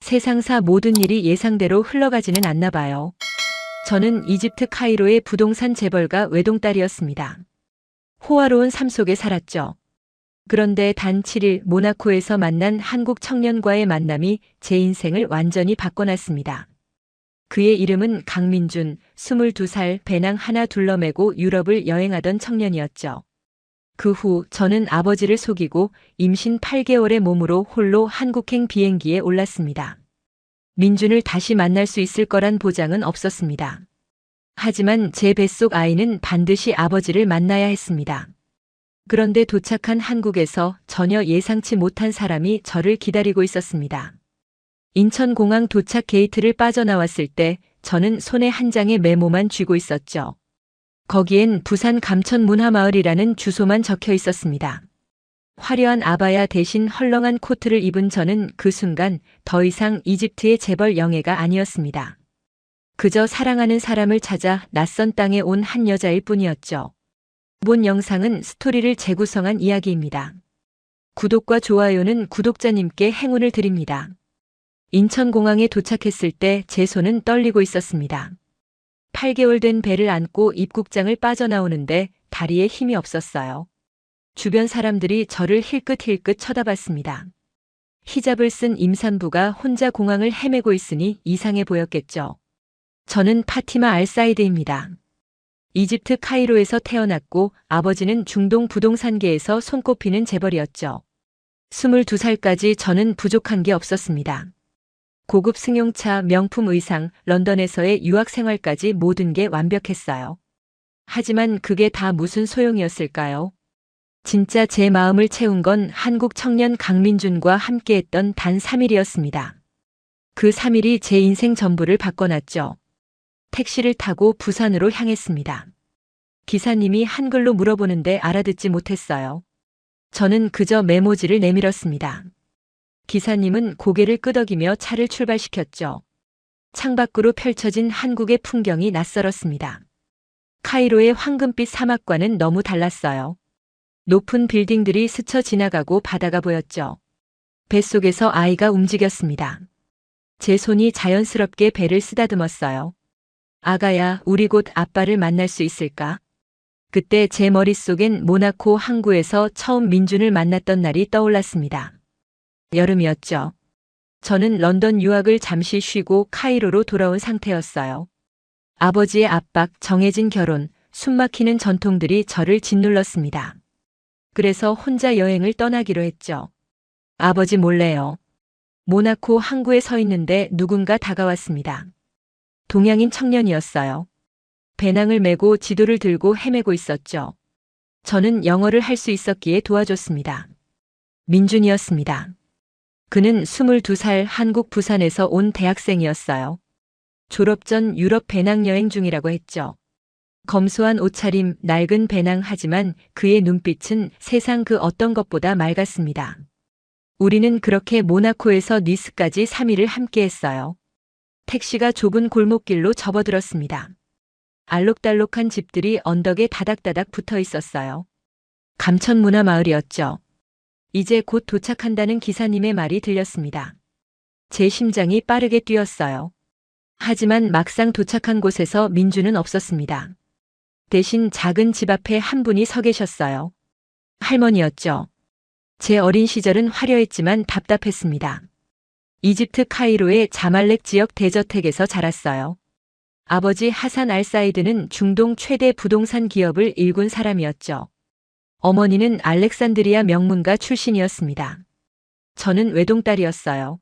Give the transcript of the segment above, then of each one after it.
세상사 모든 일이 예상대로 흘러가지는 않나 봐요. 저는 이집트 카이로의 부동산 재벌가 외동딸이었습니다. 호화로운 삶 속에 살았죠. 그런데 단 7일 모나코에서 만난 한국 청년과의 만남이 제 인생을 완전히 바꿔놨습니다. 그의 이름은 강민준, 22살, 배낭 하나 둘러매고 유럽을 여행하던 청년이었죠. 그 후 저는 아버지를 속이고 임신 8개월의 몸으로 홀로 한국행 비행기에 올랐습니다. 민준을 다시 만날 수 있을 거란 보장은 없었습니다. 하지만 제 뱃속 아이는 반드시 아버지를 만나야 했습니다. 그런데 도착한 한국에서 전혀 예상치 못한 사람이 저를 기다리고 있었습니다. 인천공항 도착 게이트를 빠져나왔을 때 저는 손에 한 장의 메모만 쥐고 있었죠. 거기엔 부산 감천문화마을이라는 주소만 적혀 있었습니다. 화려한 아바야 대신 헐렁한 코트를 입은 저는 그 순간 더 이상 이집트의 재벌 영예가 아니었습니다. 그저 사랑하는 사람을 찾아 낯선 땅에 온 한 여자일 뿐이었죠. 본 영상은 스토리를 재구성한 이야기입니다. 구독과 좋아요는 구독자님께 행운을 드립니다. 인천공항에 도착했을 때 제 손은 떨리고 있었습니다. 8개월 된 배를 안고 입국장을 빠져나오는데 다리에 힘이 없었어요. 주변 사람들이 저를 힐끗힐끗 쳐다봤습니다. 히잡을 쓴 임산부가 혼자 공항을 헤매고 있으니 이상해 보였겠죠. 저는 파티마 알사이드입니다. 이집트 카이로에서 태어났고 아버지는 중동 부동산계에서 손꼽히는 재벌이었죠. 22살까지 저는 부족한 게 없었습니다. 고급 승용차, 명품 의상, 런던에서의 유학 생활까지 모든 게 완벽했어요. 하지만 그게 다 무슨 소용이었을까요? 진짜 제 마음을 채운 건 한국 청년 강민준과 함께했던 단 3일이었습니다. 그 3일이 제 인생 전부를 바꿔놨죠. 택시를 타고 부산으로 향했습니다. 기사님이 한글로 물어보는데 알아듣지 못했어요. 저는 그저 메모지를 내밀었습니다. 기사님은 고개를 끄덕이며 차를 출발시켰죠. 창밖으로 펼쳐진 한국의 풍경이 낯설었습니다. 카이로의 황금빛 사막과는 너무 달랐어요. 높은 빌딩들이 스쳐 지나가고 바다가 보였죠. 뱃속에서 아이가 움직였습니다. 제 손이 자연스럽게 배를 쓰다듬었어요. 아가야, 우리 곧 아빠를 만날 수 있을까? 그때 제 머릿속엔 모나코 항구에서 처음 민준을 만났던 날이 떠올랐습니다. 여름이었죠. 저는 런던 유학을 잠시 쉬고 카이로로 돌아온 상태였어요. 아버지의 압박, 정해진 결혼, 숨막히는 전통들이 저를 짓눌렀습니다. 그래서 혼자 여행을 떠나기로 했죠. 아버지 몰래요. 모나코 항구에 서 있는데 누군가 다가왔습니다. 동양인 청년이었어요. 배낭을 메고 지도를 들고 헤매고 있었죠. 저는 영어를 할 수 있었기에 도와줬습니다. 민준이었습니다. 그는 22살 한국 부산에서 온 대학생이었어요. 졸업 전 유럽 배낭여행 중이라고 했죠. 검소한 옷차림, 낡은 배낭 하지만 그의 눈빛은 세상 그 어떤 것보다 맑았습니다. 우리는 그렇게 모나코에서 니스까지 3일을 함께했어요. 택시가 좁은 골목길로 접어들었습니다. 알록달록한 집들이 언덕에 다닥다닥 붙어 있었어요. 감천문화마을이었죠. 이제 곧 도착한다는 기사님의 말이 들렸습니다. 제 심장이 빠르게 뛰었어요. 하지만 막상 도착한 곳에서 민준은 없었습니다. 대신 작은 집 앞에 한 분이 서 계셨어요. 할머니였죠. 제 어린 시절은 화려했지만 답답했습니다. 이집트 카이로의 자말렉 지역 대저택에서 자랐어요. 아버지 하산 알사이드는 중동 최대 부동산 기업을 일군 사람이었죠. 어머니는 알렉산드리아 명문가 출신이었습니다. 저는 외동딸이었어요.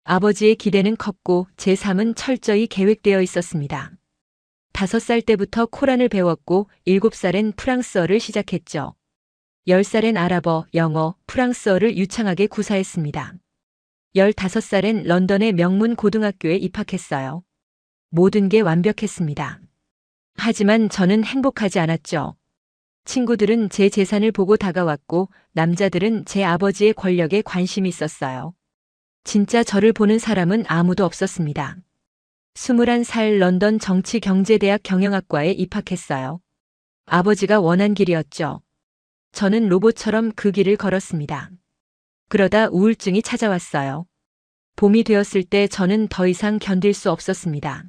아버지의 기대는 컸고 제 삶은 철저히 계획되어 있었습니다. 5살 때부터 코란을 배웠고 7살엔 프랑스어를 시작했죠. 10살엔 아랍어, 영어, 프랑스어를 유창하게 구사했습니다. 15살엔 런던의 명문 고등학교에 입학했어요. 모든 게 완벽했습니다. 하지만 저는 행복하지 않았죠. 친구들은 제 재산을 보고 다가왔고 남자들은 제 아버지의 권력에 관심이 있었어요. 진짜 저를 보는 사람은 아무도 없었습니다. 21살 런던 정치경제대학 경영학과에 입학했어요. 아버지가 원한 길이었죠. 저는 로봇처럼 그 길을 걸었습니다. 그러다 우울증이 찾아왔어요. 봄이 되었을 때 저는 더 이상 견딜 수 없었습니다.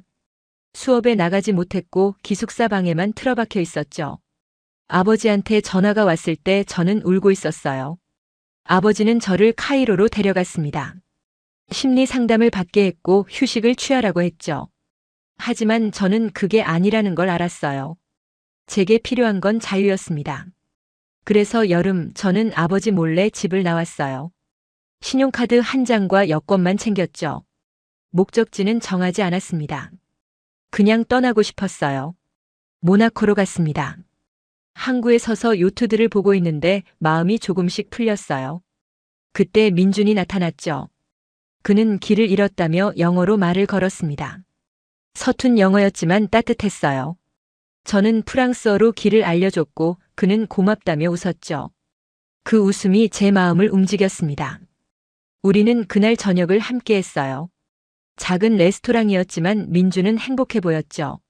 수업에 나가지 못했고 기숙사 방에만 틀어박혀 있었죠. 아버지한테 전화가 왔을 때 저는 울고 있었어요. 아버지는 저를 카이로로 데려갔습니다. 심리 상담을 받게 했고 휴식을 취하라고 했죠. 하지만 저는 그게 아니라는 걸 알았어요. 제게 필요한 건 자유였습니다. 그래서 여름 저는 아버지 몰래 집을 나왔어요. 신용카드 한 장과 여권만 챙겼죠. 목적지는 정하지 않았습니다. 그냥 떠나고 싶었어요. 모나코로 갔습니다. 항구에 서서 요트들을 보고 있는데 마음이 조금씩 풀렸어요. 그때 민준이 나타났죠. 그는 길을 잃었다며 영어로 말을 걸었습니다. 서툰 영어였지만 따뜻했어요. 저는 프랑스어로 길을 알려줬고 그는 고맙다며 웃었죠. 그 웃음이 제 마음을 움직였습니다. 우리는 그날 저녁을 함께 했어요. 작은 레스토랑이었지만 민주는 행복해 보였죠.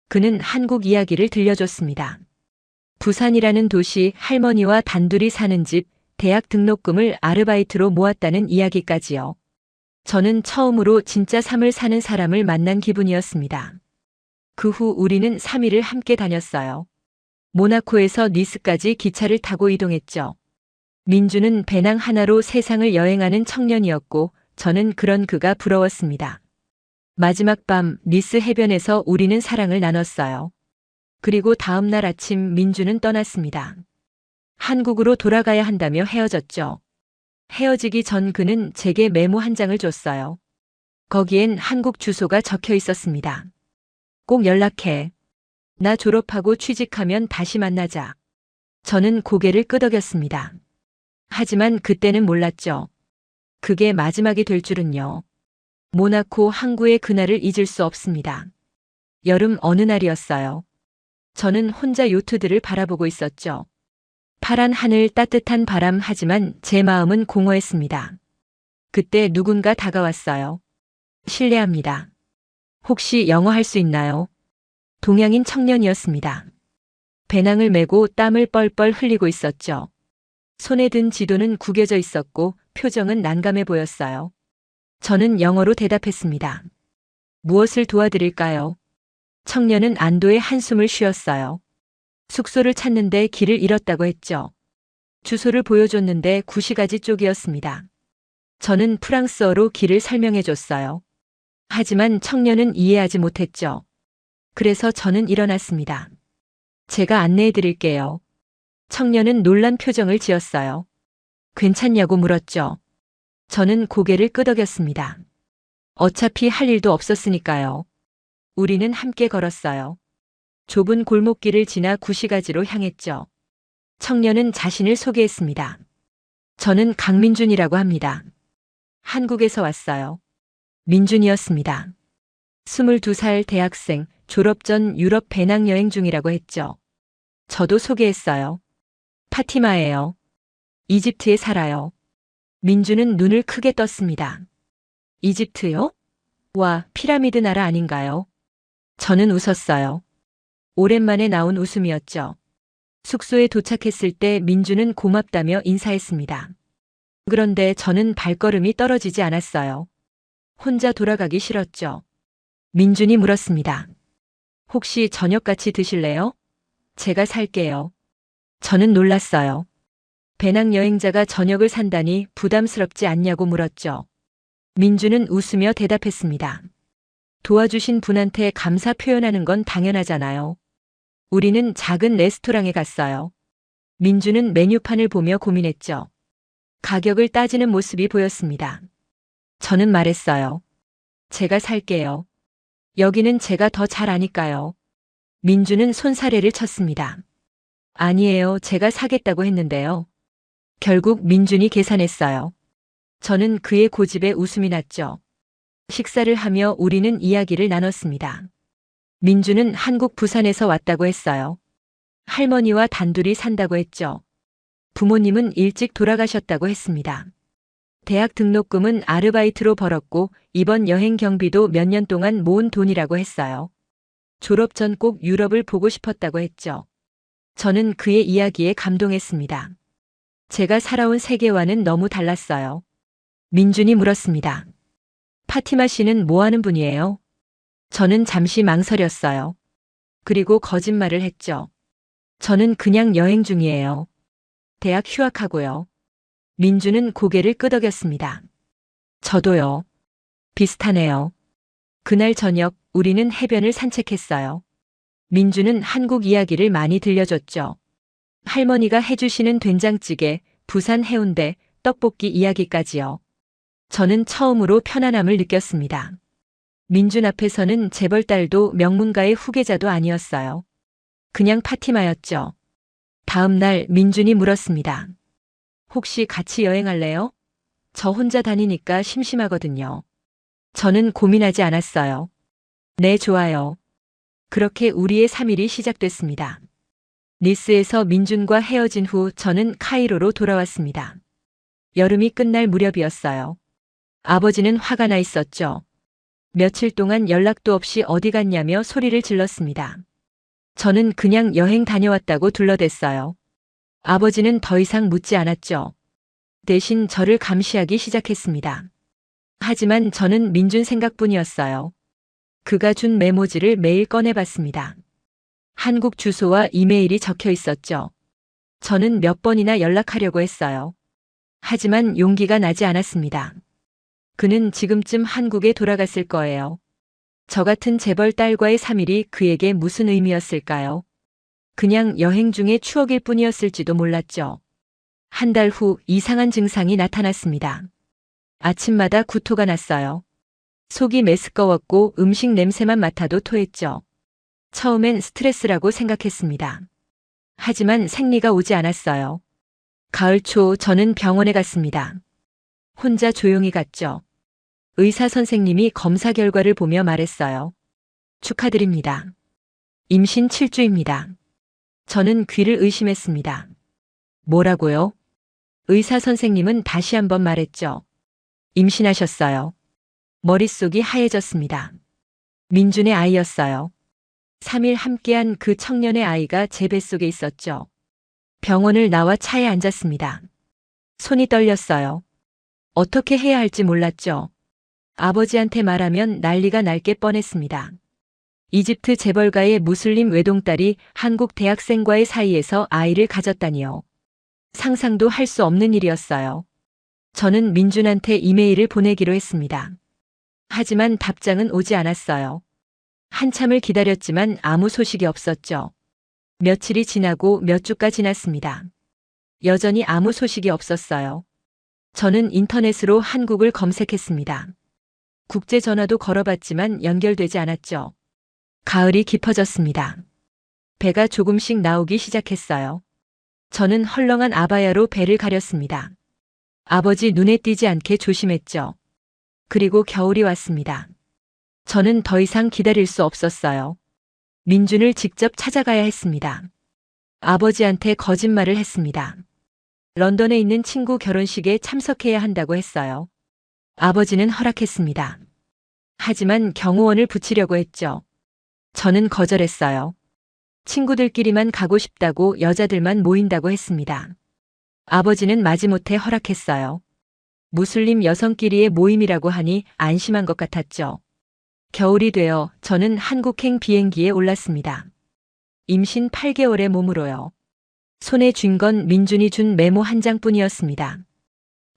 그는 한국 이야기를 들려줬습니다. 부산이라는 도시, 할머니와 단둘이 사는 집, 대학 등록금을 아르바이트로 모았다는 이야기까지요. 저는 처음으로 진짜 삶을 사는 사람을 만난 기분이었습니다. 그 후 우리는 3일을 함께 다녔어요. 모나코에서 니스까지 기차를 타고 이동했죠. 민주는 배낭 하나로 세상을 여행하는 청년이었고 저는 그런 그가 부러웠습니다. 마지막 밤 니스 해변에서 우리는 사랑을 나눴어요. 그리고 다음 날 아침 민주는 떠났습니다. 한국으로 돌아가야 한다며 헤어졌죠. 헤어지기 전 그는 제게 메모 한 장을 줬어요. 거기엔 한국 주소가 적혀 있었습니다. 꼭 연락해. 나 졸업하고 취직하면 다시 만나자. 저는 고개를 끄덕였습니다. 하지만 그때는 몰랐죠. 그게 마지막이 될 줄은요. 모나코 항구의 그날을 잊을 수 없습니다. 여름 어느 날이었어요. 저는 혼자 요트들을 바라보고 있었죠. 파란 하늘, 따뜻한 바람, 하지만 제 마음은 공허했습니다. 그때 누군가 다가왔어요. 실례합니다. 혹시 영어 할 수 있나요? 동양인 청년이었습니다. 배낭을 메고 땀을 뻘뻘 흘리고 있었죠. 손에 든 지도는 구겨져 있었고 표정은 난감해 보였어요. 저는 영어로 대답했습니다. 무엇을 도와드릴까요? 청년은 안도의 한숨을 쉬었어요. 숙소를 찾는데 길을 잃었다고 했죠. 주소를 보여줬는데 구시가지 쪽이었습니다. 저는 프랑스어로 길을 설명해 줬어요. 하지만 청년은 이해하지 못했죠. 그래서 저는 일어났습니다. 제가 안내해 드릴게요. 청년은 놀란 표정을 지었어요. 괜찮냐고 물었죠. 저는 고개를 끄덕였습니다. 어차피 할 일도 없었으니까요. 우리는 함께 걸었어요. 좁은 골목길을 지나 구시가지로 향했죠. 청년은 자신을 소개했습니다. 저는 강민준이라고 합니다. 한국에서 왔어요. 민준이었습니다. 22살 대학생, 졸업 전 유럽 배낭여행 중이라고 했죠. 저도 소개했어요. 파티마예요. 이집트에 살아요. 민주는 눈을 크게 떴습니다. 이집트요? 와, 피라미드 나라 아닌가요? 저는 웃었어요. 오랜만에 나온 웃음이었죠. 숙소에 도착했을 때 민주는 고맙다며 인사했습니다. 그런데 저는 발걸음이 떨어지지 않았어요. 혼자 돌아가기 싫었죠. 민준이 물었습니다. 혹시 저녁 같이 드실래요? 제가 살게요. 저는 놀랐어요. 배낭여행자가 저녁을 산다니 부담스럽지 않냐고 물었죠. 민주는 웃으며 대답했습니다. 도와주신 분한테 감사 표현하는 건 당연하잖아요. 우리는 작은 레스토랑에 갔어요. 민주는 메뉴판을 보며 고민했죠. 가격을 따지는 모습이 보였습니다. 저는 말했어요. 제가 살게요. 여기는 제가 더 잘 아니까요. 민주는 손사래를 쳤습니다. 아니에요. 제가 사겠다고 했는데요. 결국 민준이 계산했어요. 저는 그의 고집에 웃음이 났죠. 식사를 하며 우리는 이야기를 나눴습니다. 민주는 한국 부산에서 왔다고 했어요. 할머니와 단둘이 산다고 했죠. 부모님은 일찍 돌아가셨다고 했습니다. 대학 등록금은 아르바이트로 벌었고 이번 여행 경비도 몇 년 동안 모은 돈이라고 했어요. 졸업 전 꼭 유럽을 보고 싶었다고 했죠. 저는 그의 이야기에 감동했습니다. 제가 살아온 세계와는 너무 달랐어요. 민준이 물었습니다. 파티마 씨는 뭐 하는 분이에요? 저는 잠시 망설였어요. 그리고 거짓말을 했죠. 저는 그냥 여행 중이에요. 대학 휴학하고요. 민주는 고개를 끄덕였습니다. 저도요. 비슷하네요. 그날 저녁 우리는 해변을 산책했어요. 민주는 한국 이야기를 많이 들려줬죠. 할머니가 해주시는 된장찌개, 부산 해운대, 떡볶이 이야기까지요. 저는 처음으로 편안함을 느꼈습니다. 민준 앞에서는 재벌딸도 명문가의 후계자도 아니었어요. 그냥 파티마였죠. 다음 날 민준이 물었습니다. 혹시 같이 여행할래요? 저 혼자 다니니까 심심하거든요. 저는 고민하지 않았어요. 네, 좋아요. 그렇게 우리의 3일이 시작됐습니다. 니스에서 민준과 헤어진 후 저는 카이로로 돌아왔습니다. 여름이 끝날 무렵이었어요. 아버지는 화가 나 있었죠. 며칠 동안 연락도 없이 어디 갔냐며 소리를 질렀습니다. 저는 그냥 여행 다녀왔다고 둘러댔어요. 아버지는 더 이상 묻지 않았죠. 대신 저를 감시하기 시작했습니다. 하지만 저는 민준 생각뿐이었어요. 그가 준 메모지를 매일 꺼내봤습니다. 한국 주소와 이메일이 적혀 있었죠. 저는 몇 번이나 연락하려고 했어요. 하지만 용기가 나지 않았습니다. 그는 지금쯤 한국에 돌아갔을 거예요. 저 같은 재벌 딸과의 3일이 그에게 무슨 의미였을까요? 그냥 여행 중의 추억일 뿐이었을지도 몰랐죠. 한 달 후 이상한 증상이 나타났습니다. 아침마다 구토가 났어요. 속이 메스꺼웠고 음식 냄새만 맡아도 토했죠. 처음엔 스트레스라고 생각했습니다. 하지만 생리가 오지 않았어요. 가을 초 저는 병원에 갔습니다. 혼자 조용히 갔죠. 의사 선생님이 검사 결과를 보며 말했어요. 축하드립니다. 임신 7주입니다. 저는 귀를 의심했습니다. 뭐라고요? 의사 선생님은 다시 한번 말했죠. 임신하셨어요. 머릿속이 하얘졌습니다. 민준의 아이였어요. 3일 함께한 그 청년의 아이가 제 뱃속에 있었죠. 병원을 나와 차에 앉았습니다. 손이 떨렸어요. 어떻게 해야 할지 몰랐죠. 아버지한테 말하면 난리가 날 게 뻔했습니다. 이집트 재벌가의 무슬림 외동딸이 한국 대학생과의 사이에서 아이를 가졌다니요. 상상도 할 수 없는 일이었어요. 저는 민준한테 이메일을 보내기로 했습니다. 하지만 답장은 오지 않았어요. 한참을 기다렸지만 아무 소식이 없었죠. 며칠이 지나고 몇 주가 지났습니다. 여전히 아무 소식이 없었어요. 저는 인터넷으로 한국을 검색했습니다. 국제 전화도 걸어봤지만 연결되지 않았죠. 가을이 깊어졌습니다. 배가 조금씩 나오기 시작했어요. 저는 헐렁한 아바야로 배를 가렸습니다. 아버지 눈에 띄지 않게 조심했죠. 그리고 겨울이 왔습니다. 저는 더 이상 기다릴 수 없었어요. 민준을 직접 찾아가야 했습니다. 아버지한테 거짓말을 했습니다. 런던에 있는 친구 결혼식에 참석해야 한다고 했어요. 아버지는 허락했습니다. 하지만 경호원을 붙이려고 했죠. 저는 거절했어요. 친구들끼리만 가고 싶다고 여자들만 모인다고 했습니다. 아버지는 마지못해 허락했어요. 무슬림 여성끼리의 모임이라고 하니 안심한 것 같았죠. 겨울이 되어 저는 한국행 비행기에 올랐습니다. 임신 8개월의 몸으로요. 손에 쥔 건 민준이 준 메모 한 장뿐이었습니다.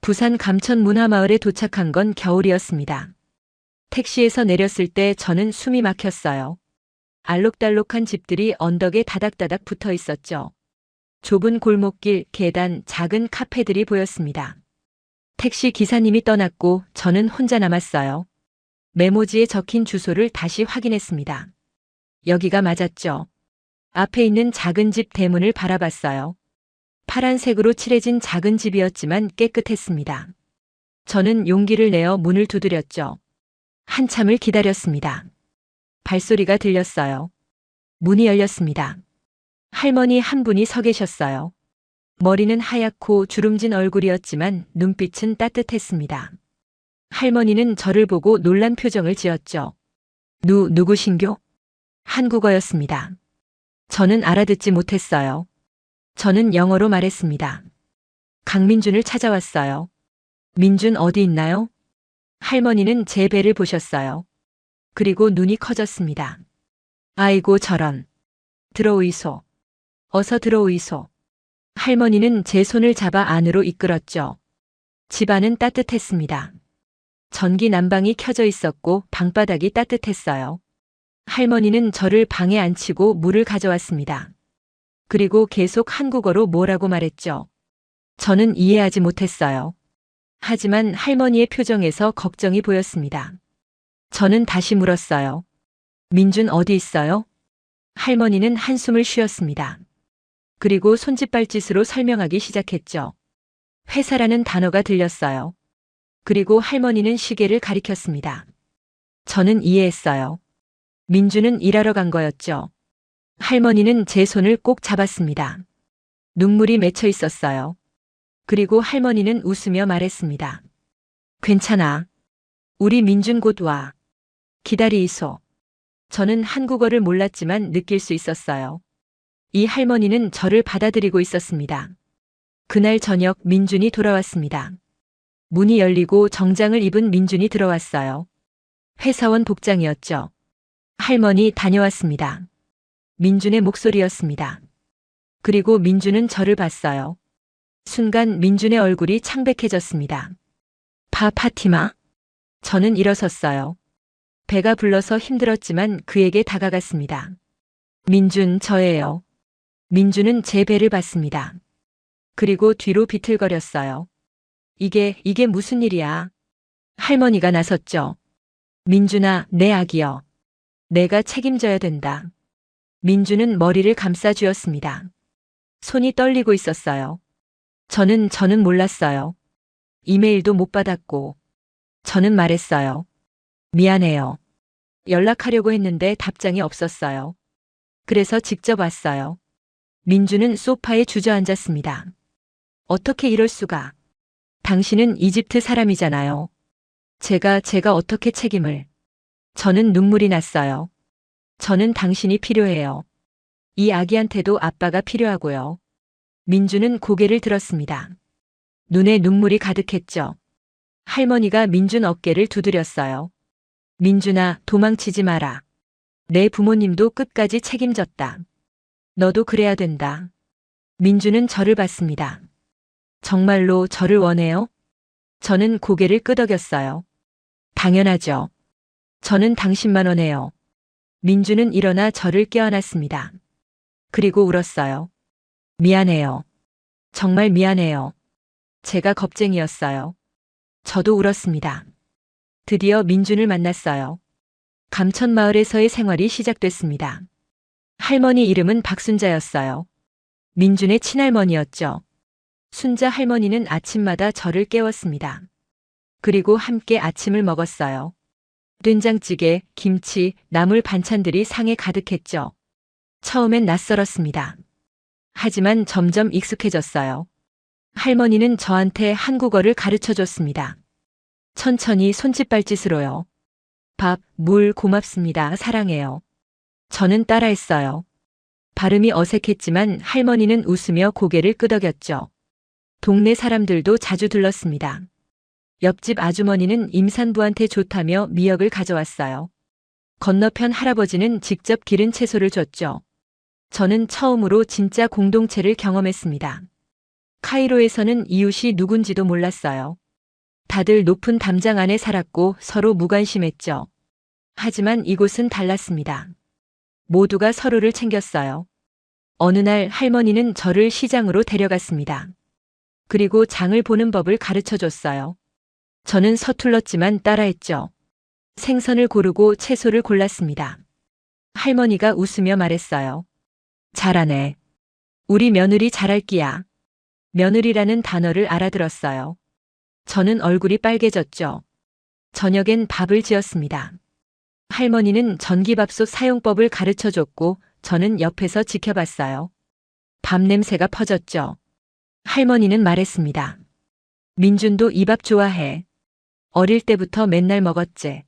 부산 감천 문화마을에 도착한 건 겨울이었습니다. 택시에서 내렸을 때 저는 숨이 막혔어요. 알록달록한 집들이 언덕에 다닥다닥 붙어 있었죠. 좁은 골목길, 계단, 작은 카페들이 보였습니다. 택시 기사님이 떠났고 저는 혼자 남았어요. 메모지에 적힌 주소를 다시 확인했습니다. 여기가 맞았죠. 앞에 있는 작은 집 대문을 바라봤어요. 파란색으로 칠해진 작은 집이었지만 깨끗했습니다. 저는 용기를 내어 문을 두드렸죠. 한참을 기다렸습니다. 발소리가 들렸어요. 문이 열렸습니다. 할머니 한 분이 서 계셨어요. 머리는 하얗고 주름진 얼굴이었지만 눈빛은 따뜻했습니다. 할머니는 저를 보고 놀란 표정을 지었죠. 누구신교? 한국어였습니다. 저는 알아듣지 못했어요. 저는 영어로 말했습니다. 강민준을 찾아왔어요. 민준 어디 있나요? 할머니는 제 배를 보셨어요. 그리고 눈이 커졌습니다. 아이고 저런. 들어오이소. 어서 들어오이소. 할머니는 제 손을 잡아 안으로 이끌었죠. 집안은 따뜻했습니다. 전기 난방이 켜져 있었고 방바닥이 따뜻했어요. 할머니는 저를 방에 앉히고 물을 가져왔습니다. 그리고 계속 한국어로 뭐라고 말했죠. 저는 이해하지 못했어요. 하지만 할머니의 표정에서 걱정이 보였습니다. 저는 다시 물었어요. 민준 어디 있어요? 할머니는 한숨을 쉬었습니다. 그리고 손짓발짓으로 설명하기 시작했죠. 회사라는 단어가 들렸어요. 그리고 할머니는 시계를 가리켰습니다. 저는 이해했어요. 민주는 일하러 간 거였죠. 할머니는 제 손을 꼭 잡았습니다. 눈물이 맺혀 있었어요. 그리고 할머니는 웃으며 말했습니다. 괜찮아. 우리 민준 곧 와. 기다리이소. 저는 한국어를 몰랐지만 느낄 수 있었어요. 이 할머니는 저를 받아들이고 있었습니다. 그날 저녁 민준이 돌아왔습니다. 문이 열리고 정장을 입은 민준이 들어왔어요. 회사원 복장이었죠. 할머니 다녀왔습니다. 민준의 목소리였습니다. 그리고 민준은 저를 봤어요. 순간 민준의 얼굴이 창백해졌습니다. 파티마? 저는 일어섰어요. 배가 불러서 힘들었지만 그에게 다가갔습니다. 민준 저예요. 민준은 제 배를 봤습니다. 그리고 뒤로 비틀거렸어요. 이게 무슨 일이야? 할머니가 나섰죠. 민준아, 내 아기여. 내가 책임져야 된다. 민준은 머리를 감싸주었습니다. 손이 떨리고 있었어요. 저는 몰랐어요. 이메일도 못 받았고. 저는 말했어요. 미안해요. 연락하려고 했는데 답장이 없었어요. 그래서 직접 왔어요. 민준은 소파에 주저앉았습니다. 어떻게 이럴 수가. 당신은 이집트 사람이잖아요. 제가 어떻게 책임을. 저는 눈물이 났어요. 저는 당신이 필요해요. 이 아기한테도 아빠가 필요하고요. 민준은 고개를 들었습니다. 눈에 눈물이 가득했죠. 할머니가 민준 어깨를 두드렸어요. 민준아, 도망치지 마라. 내 부모님도 끝까지 책임졌다. 너도 그래야 된다. 민준은 저를 봤습니다. 정말로 저를 원해요? 저는 고개를 끄덕였어요. 당연하죠. 저는 당신만 원해요. 민준은 일어나 저를 껴안았습니다. 그리고 울었어요. 미안해요. 정말 미안해요. 제가 겁쟁이였어요. 저도 울었습니다. 드디어 민준을 만났어요. 감천마을에서의 생활이 시작됐습니다. 할머니 이름은 박순자였어요. 민준의 친할머니였죠. 순자 할머니는 아침마다 저를 깨웠습니다. 그리고 함께 아침을 먹었어요. 된장찌개, 김치, 나물 반찬들이 상에 가득했죠. 처음엔 낯설었습니다. 하지만 점점 익숙해졌어요. 할머니는 저한테 한국어를 가르쳐 줬습니다. 천천히 손짓발짓으로요. 밥, 물 고맙습니다. 사랑해요. 저는 따라했어요. 발음이 어색했지만 할머니는 웃으며 고개를 끄덕였죠. 동네 사람들도 자주 들렀습니다. 옆집 아주머니는 임산부한테 좋다며 미역을 가져왔어요. 건너편 할아버지는 직접 기른 채소를 줬죠. 저는 처음으로 진짜 공동체를 경험했습니다. 카이로에서는 이웃이 누군지도 몰랐어요. 다들 높은 담장 안에 살았고 서로 무관심했죠. 하지만 이곳은 달랐습니다. 모두가 서로를 챙겼어요. 어느 날 할머니는 저를 시장으로 데려갔습니다. 그리고 장을 보는 법을 가르쳐 줬어요. 저는 서툴렀지만 따라했죠. 생선을 고르고 채소를 골랐습니다. 할머니가 웃으며 말했어요. 잘하네. 우리 며느리 잘할 끼야. 며느리라는 단어를 알아들었어요. 저는 얼굴이 빨개졌죠. 저녁엔 밥을 지었습니다. 할머니는 전기밥솥 사용법을 가르쳐 줬고 저는 옆에서 지켜봤어요. 밥 냄새가 퍼졌죠. 할머니는 말했습니다. 민준도 이 밥 좋아해. 어릴 때부터 맨날 먹었지.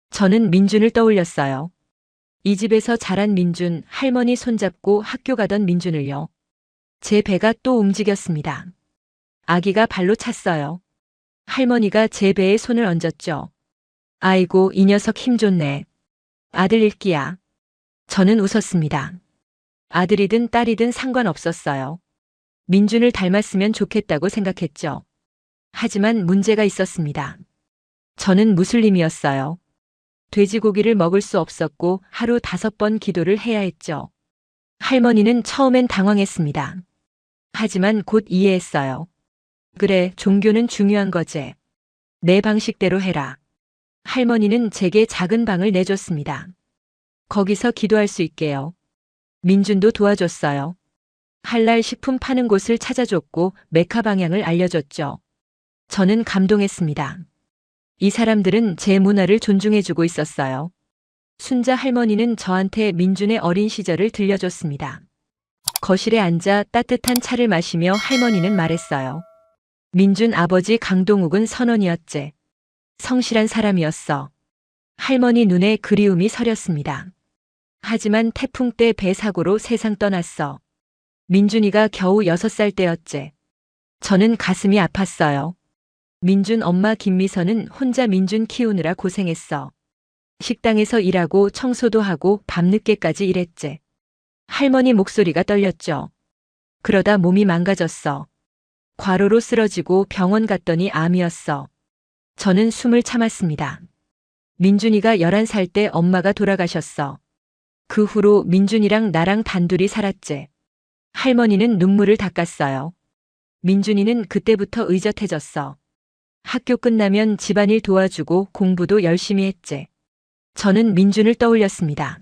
저는 민준을 떠올렸어요. 이 집에서 자란 민준, 할머니 손잡고 학교 가던 민준을요. 제 배가 또 움직였습니다. 아기가 발로 찼어요. 할머니가 제 배에 손을 얹었죠. 아이고, 이 녀석 힘 좋네. 아들 일기야. 저는 웃었습니다. 아들이든 딸이든 상관없었어요. 민준을 닮았으면 좋겠다고 생각했죠. 하지만 문제가 있었습니다. 저는 무슬림이었어요. 돼지고기를 먹을 수 없었고 하루 5번 기도를 해야 했죠. 할머니는 처음엔 당황했습니다. 하지만 곧 이해했어요. 그래, 종교는 중요한 거지. 내 방식대로 해라. 할머니는 제게 작은 방을 내줬습니다. 거기서 기도할 수 있게요. 민준도 도와줬어요. 할랄 식품 파는 곳을 찾아줬고 메카 방향을 알려줬죠. 저는 감동했습니다. 이 사람들은 제 문화를 존중해주고 있었어요. 순자 할머니는 저한테 민준의 어린 시절을 들려줬습니다. 거실에 앉아 따뜻한 차를 마시며 할머니는 말했어요. 민준 아버지 강동욱은 선원이었지. 성실한 사람이었어. 할머니 눈에 그리움이 서렸습니다. 하지만 태풍 때 배 사고로 세상 떠났어. 민준이가 겨우 6살 때였지. 저는 가슴이 아팠어요. 민준 엄마 김미선은 혼자 민준 키우느라 고생했어. 식당에서 일하고 청소도 하고 밤늦게까지 일했지. 할머니 목소리가 떨렸죠. 그러다 몸이 망가졌어. 과로로 쓰러지고 병원 갔더니 암이었어. 저는 숨을 참았습니다. 민준이가 11살 때 엄마가 돌아가셨어. 그 후로 민준이랑 나랑 단둘이 살았지. 할머니는 눈물을 닦았어요. 민준이는 그때부터 의젓해졌어. 학교 끝나면 집안일 도와주고 공부도 열심히 했지. 저는 민준을 떠올렸습니다.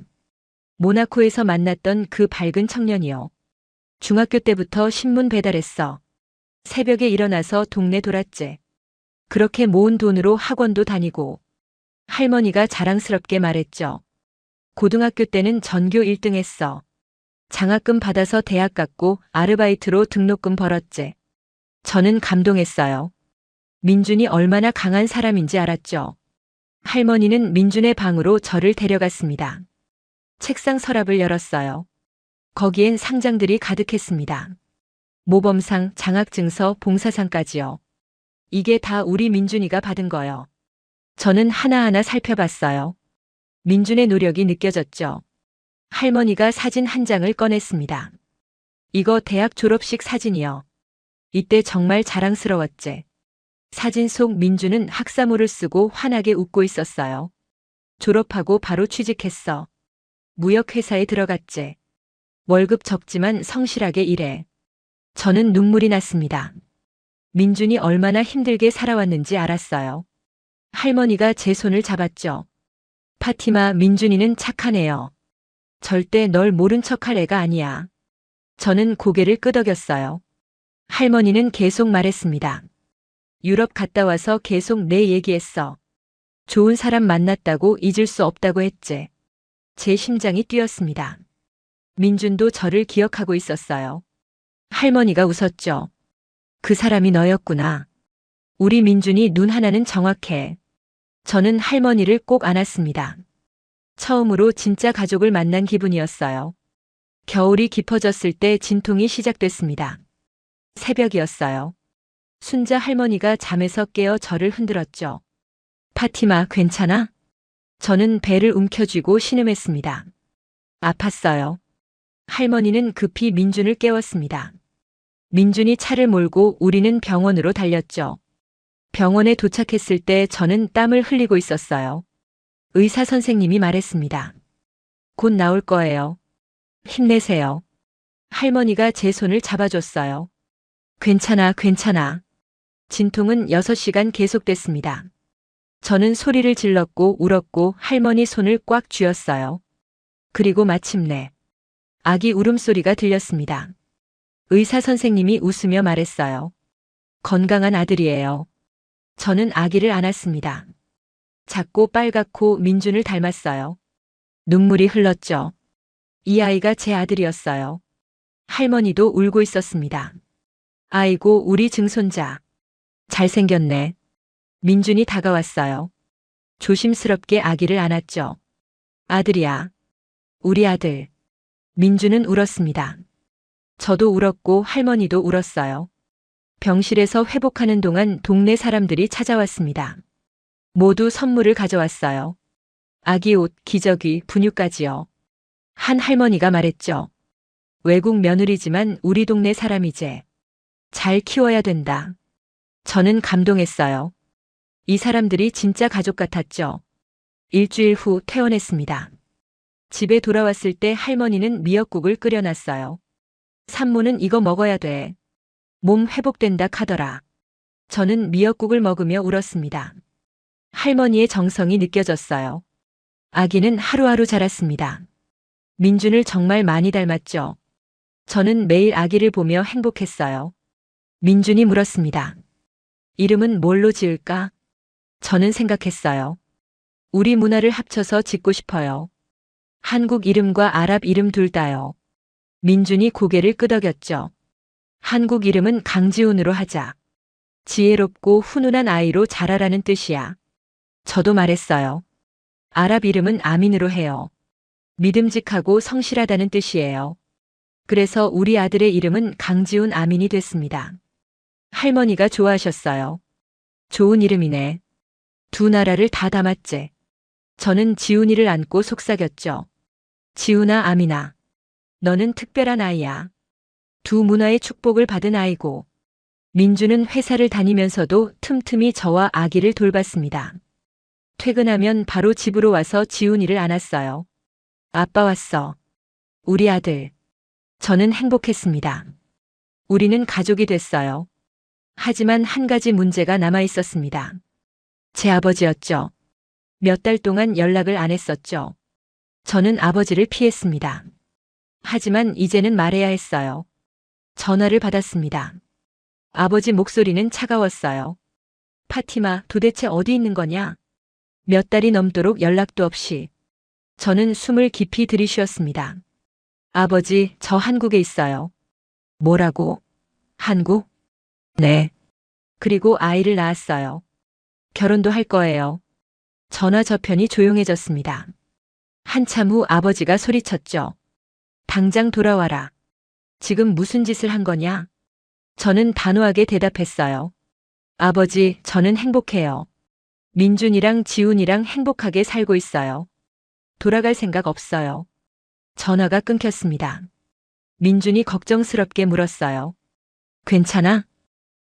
모나코에서 만났던 그 밝은 청년이요. 중학교 때부터 신문 배달했어. 새벽에 일어나서 동네 돌았지. 그렇게 모은 돈으로 학원도 다니고. 할머니가 자랑스럽게 말했죠. 고등학교 때는 전교 1등 했어. 장학금 받아서 대학 갔고 아르바이트로 등록금 벌었지. 저는 감동했어요. 민준이 얼마나 강한 사람인지 알았죠. 할머니는 민준의 방으로 저를 데려갔습니다. 책상 서랍을 열었어요. 거기엔 상장들이 가득했습니다. 모범상, 장학증서, 봉사상까지요. 이게 다 우리 민준이가 받은 거요. 저는 하나하나 살펴봤어요. 민준의 노력이 느껴졌죠. 할머니가 사진 한 장을 꺼냈습니다. 이거 대학 졸업식 사진이요. 이때 정말 자랑스러웠지. 사진 속 민준은 학사모를 쓰고 환하게 웃고 있었어요. 졸업하고 바로 취직했어. 무역회사에 들어갔지. 월급 적지만 성실하게 일해. 저는 눈물이 났습니다. 민준이 얼마나 힘들게 살아왔는지 알았어요. 할머니가 제 손을 잡았죠. 파티마, 민준이는 착한 애요. 절대 널 모른 척할 애가 아니야. 저는 고개를 끄덕였어요. 할머니는 계속 말했습니다. 유럽 갔다 와서 계속 내 얘기했어. 좋은 사람 만났다고 잊을 수 없다고 했지. 제 심장이 뛰었습니다. 민준도 저를 기억하고 있었어요. 할머니가 웃었죠. 그 사람이 너였구나. 우리 민준이 눈 하나는 정확해. 저는 할머니를 꼭 안았습니다. 처음으로 진짜 가족을 만난 기분이었어요. 겨울이 깊어졌을 때 진통이 시작됐습니다. 새벽이었어요. 순자 할머니가 잠에서 깨어 저를 흔들었죠. 파티마, 괜찮아? 저는 배를 움켜쥐고 신음했습니다. 아팠어요. 할머니는 급히 민준을 깨웠습니다. 민준이 차를 몰고 우리는 병원으로 달렸죠. 병원에 도착했을 때 저는 땀을 흘리고 있었어요. 의사 선생님이 말했습니다. 곧 나올 거예요. 힘내세요. 할머니가 제 손을 잡아줬어요. 괜찮아, 괜찮아. 진통은 6시간 계속됐습니다. 저는 소리를 질렀고 울었고 할머니 손을 꽉 쥐었어요. 그리고 마침내 아기 울음소리가 들렸습니다. 의사 선생님이 웃으며 말했어요. 건강한 아들이에요. 저는 아기를 안았습니다. 작고 빨갛고 민준을 닮았어요. 눈물이 흘렀죠. 이 아이가 제 아들이었어요. 할머니도 울고 있었습니다. 아이고, 우리 증손자. 잘생겼네. 민준이 다가왔어요. 조심스럽게 아기를 안았죠. 아들이야. 우리 아들. 민준은 울었습니다. 저도 울었고 할머니도 울었어요. 병실에서 회복하는 동안 동네 사람들이 찾아왔습니다. 모두 선물을 가져왔어요. 아기 옷, 기저귀, 분유까지요. 한 할머니가 말했죠. 외국 며느리지만 우리 동네 사람이제. 잘 키워야 된다. 저는 감동했어요. 이 사람들이 진짜 가족 같았죠. 일주일 후 퇴원했습니다. 집에 돌아왔을 때 할머니는 미역국을 끓여놨어요. 산모는 이거 먹어야 돼. 몸 회복된다 카더라. 저는 미역국을 먹으며 울었습니다. 할머니의 정성이 느껴졌어요. 아기는 하루하루 자랐습니다. 민준을 정말 많이 닮았죠. 저는 매일 아기를 보며 행복했어요. 민준이 물었습니다. 이름은 뭘로 지을까? 저는 생각했어요. 우리 문화를 합쳐서 짓고 싶어요. 한국 이름과 아랍 이름 둘 다요. 민준이 고개를 끄덕였죠. 한국 이름은 강지훈으로 하자. 지혜롭고 훈훈한 아이로 자라라는 뜻이야. 저도 말했어요. 아랍 이름은 아민으로 해요. 믿음직하고 성실하다는 뜻이에요. 그래서 우리 아들의 이름은 강지훈 아민이 됐습니다. 할머니가 좋아하셨어요. 좋은 이름이네. 두 나라를 다 담았제. 저는 지훈이를 안고 속삭였죠. 지훈아 아민아. 너는 특별한 아이야. 두 문화의 축복을 받은 아이고. 민주는 회사를 다니면서도 틈틈이 저와 아기를 돌봤습니다. 퇴근하면 바로 집으로 와서 지훈이를 안았어요. 아빠 왔어. 우리 아들. 저는 행복했습니다. 우리는 가족이 됐어요. 하지만 한 가지 문제가 남아 있었습니다. 제 아버지였죠. 몇 달 동안 연락을 안 했었죠. 저는 아버지를 피했습니다. 하지만 이제는 말해야 했어요. 전화를 받았습니다. 아버지 목소리는 차가웠어요. 파티마, 도대체 어디 있는 거냐? 몇 달이 넘도록 연락도 없이. 저는 숨을 깊이 들이쉬었습니다. 아버지, 저 한국에 있어요. 뭐라고? 한국? 네. 그리고 아이를 낳았어요. 결혼도 할 거예요. 전화 저편이 조용해졌습니다. 한참 후 아버지가 소리쳤죠. 당장 돌아와라. 지금 무슨 짓을 한 거냐? 저는 단호하게 대답했어요. 아버지, 저는 행복해요. 민준이랑 지훈이랑 행복하게 살고 있어요. 돌아갈 생각 없어요. 전화가 끊겼습니다. 민준이 걱정스럽게 물었어요. 괜찮아?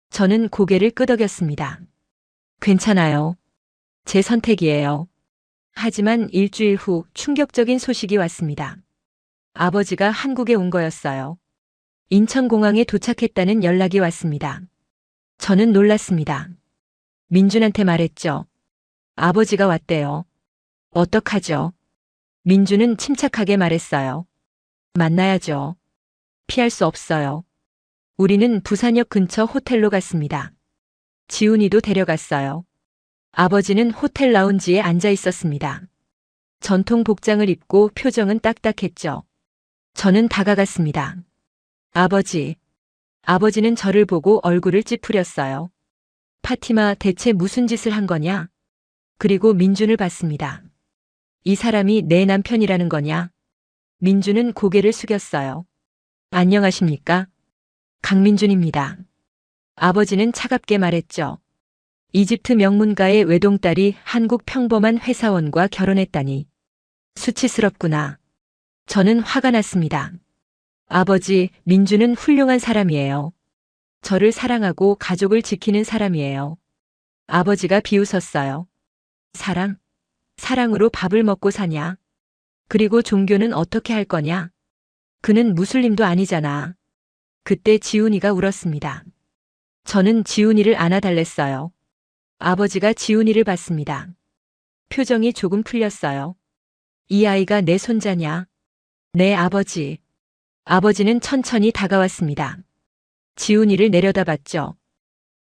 저는 고개를 끄덕였습니다. 괜찮아요. 제 선택이에요. 하지만 일주일 후 충격적인 소식이 왔습니다. 아버지가 한국에 온 거였어요. 인천공항에 도착했다는 연락이 왔습니다. 저는 놀랐습니다. 민준한테 말했죠. 아버지가 왔대요. 어떡하죠? 민준은 침착하게 말했어요. 만나야죠. 피할 수 없어요. 우리는 부산역 근처 호텔로 갔습니다. 지훈이도 데려갔어요. 아버지는 호텔 라운지에 앉아 있었습니다. 전통 복장을 입고 표정은 딱딱했죠. 저는 다가갔습니다. 아버지. 아버지는 저를 보고 얼굴을 찌푸렸어요. 파티마, 대체 무슨 짓을 한 거냐? 그리고 민준을 봤습니다. 이 사람이 내 남편이라는 거냐? 민준은 고개를 숙였어요. 안녕하십니까? 강민준입니다. 아버지는 차갑게 말했죠. 이집트 명문가의 외동딸이 한국 평범한 회사원과 결혼했다니. 수치스럽구나. 저는 화가 났습니다. 아버지, 민준은 훌륭한 사람이에요. 저를 사랑하고 가족을 지키는 사람이에요. 아버지가 비웃었어요. 사랑? 사랑으로 밥을 먹고 사냐? 그리고 종교는 어떻게 할 거냐? 그는 무슬림도 아니잖아. 그때 지훈이가 울었습니다. 저는 지훈이를 안아달랬어요. 아버지가 지훈이를 봤습니다. 표정이 조금 풀렸어요. 이 아이가 내 손자냐? 네, 아버지. 아버지는 천천히 다가왔습니다. 지훈이를 내려다봤죠.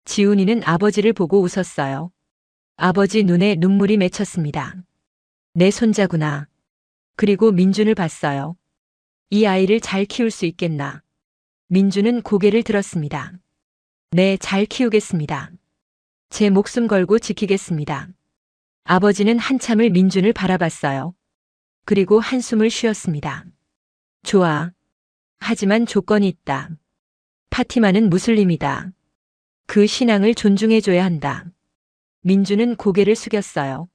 지훈이는 아버지를 보고 웃었어요. 아버지 눈에 눈물이 맺혔습니다. 내 손자구나. 그리고 민준을 봤어요. 이 아이를 잘 키울 수 있겠나? 민준은 고개를 들었습니다. 네, 잘 키우겠습니다. 제 목숨 걸고 지키겠습니다. 아버지는 한참을 민준을 바라봤어요. 그리고 한숨을 쉬었습니다. 좋아. 하지만 조건이 있다. 파티마는 무슬림이다. 그 신앙을 존중해줘야 한다. 민주는 고개를 숙였어요.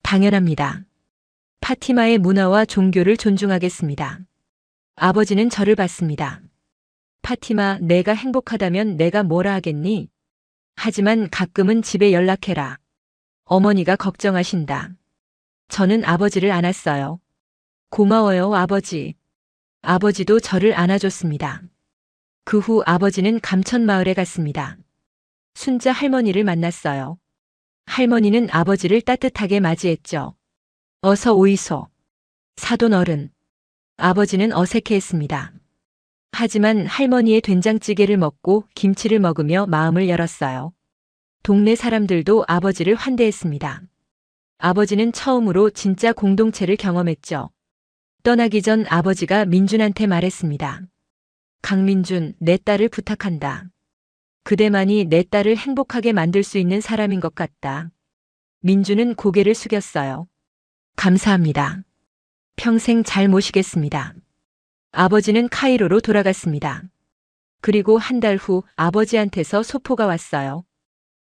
당연합니다. 파티마의 문화와 종교를 존중하겠습니다. 아버지는 저를 봤습니다. 파티마, 내가 행복하다면 내가 뭐라 하겠니? 하지만 가끔은 집에 연락해라. 어머니가 걱정하신다. 저는 아버지를 안았어요. 고마워요, 아버지. 아버지도 저를 안아줬습니다. 그 후 아버지는 감천마을에 갔습니다. 순자 할머니를 만났어요. 할머니는 아버지를 따뜻하게 맞이했죠. 어서 오이소. 사돈 어른. 아버지는 어색해했습니다. 하지만 할머니의 된장찌개를 먹고 김치를 먹으며 마음을 열었어요. 동네 사람들도 아버지를 환대했습니다. 아버지는 처음으로 진짜 공동체를 경험했죠. 떠나기 전 아버지가 민준한테 말했습니다. 강민준, 내 딸을 부탁한다. 그대만이 내 딸을 행복하게 만들 수 있는 사람인 것 같다. 민준은 고개를 숙였어요. 감사합니다. 평생 잘 모시겠습니다. 아버지는 카이로로 돌아갔습니다. 그리고 한 달 후 아버지한테서 소포가 왔어요.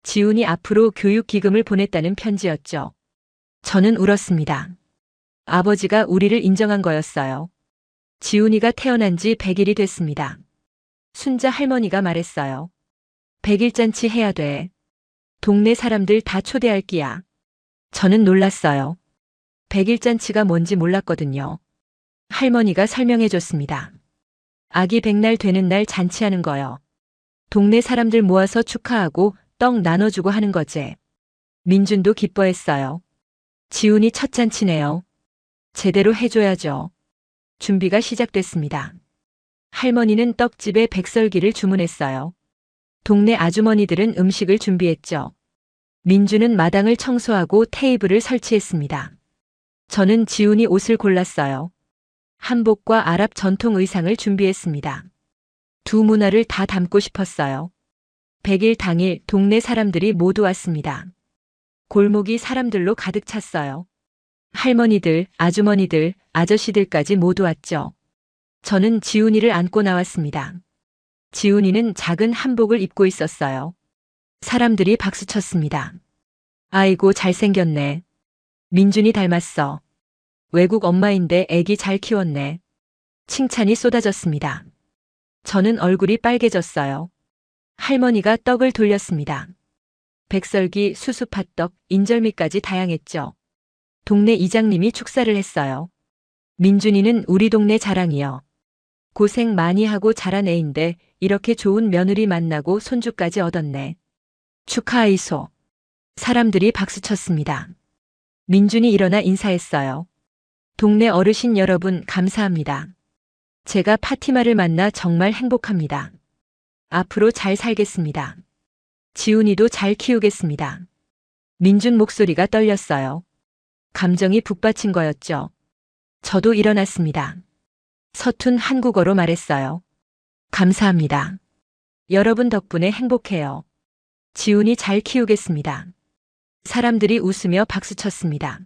지훈이 앞으로 교육기금을 보냈다는 편지였죠. 저는 울었습니다. 아버지가 우리를 인정한 거였어요. 지훈이가 태어난 지 100일이 됐습니다. 순자 할머니가 말했어요. 100일 잔치 해야 돼. 동네 사람들 다 초대할 끼야. 저는 놀랐어요. 100일 잔치가 뭔지 몰랐거든요. 할머니가 설명해 줬습니다. 아기 100날 되는 날 잔치하는 거요. 동네 사람들 모아서 축하하고 떡 나눠주고 하는 거지. 민준도 기뻐했어요. 지훈이 첫 잔치네요. 제대로 해줘야죠. 준비가 시작됐습니다. 할머니는 떡집에 백설기를 주문했어요. 동네 아주머니들은 음식을 준비했죠. 민준은 마당을 청소하고 테이블을 설치했습니다. 저는 지훈이 옷을 골랐어요. 한복과 아랍 전통 의상을 준비했습니다. 두 문화를 다 담고 싶었어요. 100일 당일 동네 사람들이 모두 왔습니다. 골목이 사람들로 가득 찼어요. 할머니들, 아주머니들, 아저씨들까지 모두 왔죠. 저는 지훈이를 안고 나왔습니다. 지훈이는 작은 한복을 입고 있었어요. 사람들이 박수쳤습니다. 아이고 잘생겼네. 민준이 닮았어. 외국 엄마인데 애기 잘 키웠네. 칭찬이 쏟아졌습니다. 저는 얼굴이 빨개졌어요. 할머니가 떡을 돌렸습니다. 백설기, 수수팥떡, 인절미까지 다양했죠. 동네 이장님이 축사를 했어요. 민준이는 우리 동네 자랑이요. 고생 많이 하고 자란 애인데 이렇게 좋은 며느리 만나고 손주까지 얻었네. 축하하이소. 사람들이 박수쳤습니다. 민준이 일어나 인사했어요. 동네 어르신 여러분 감사합니다. 제가 파티마를 만나 정말 행복합니다. 앞으로 잘 살겠습니다. 지훈이도 잘 키우겠습니다. 민준 목소리가 떨렸어요. 감정이 북받친 거였죠. 저도 일어났습니다. 서툰 한국어로 말했어요. 감사합니다. 여러분 덕분에 행복해요. 지훈이 잘 키우겠습니다. 사람들이 웃으며 박수쳤습니다.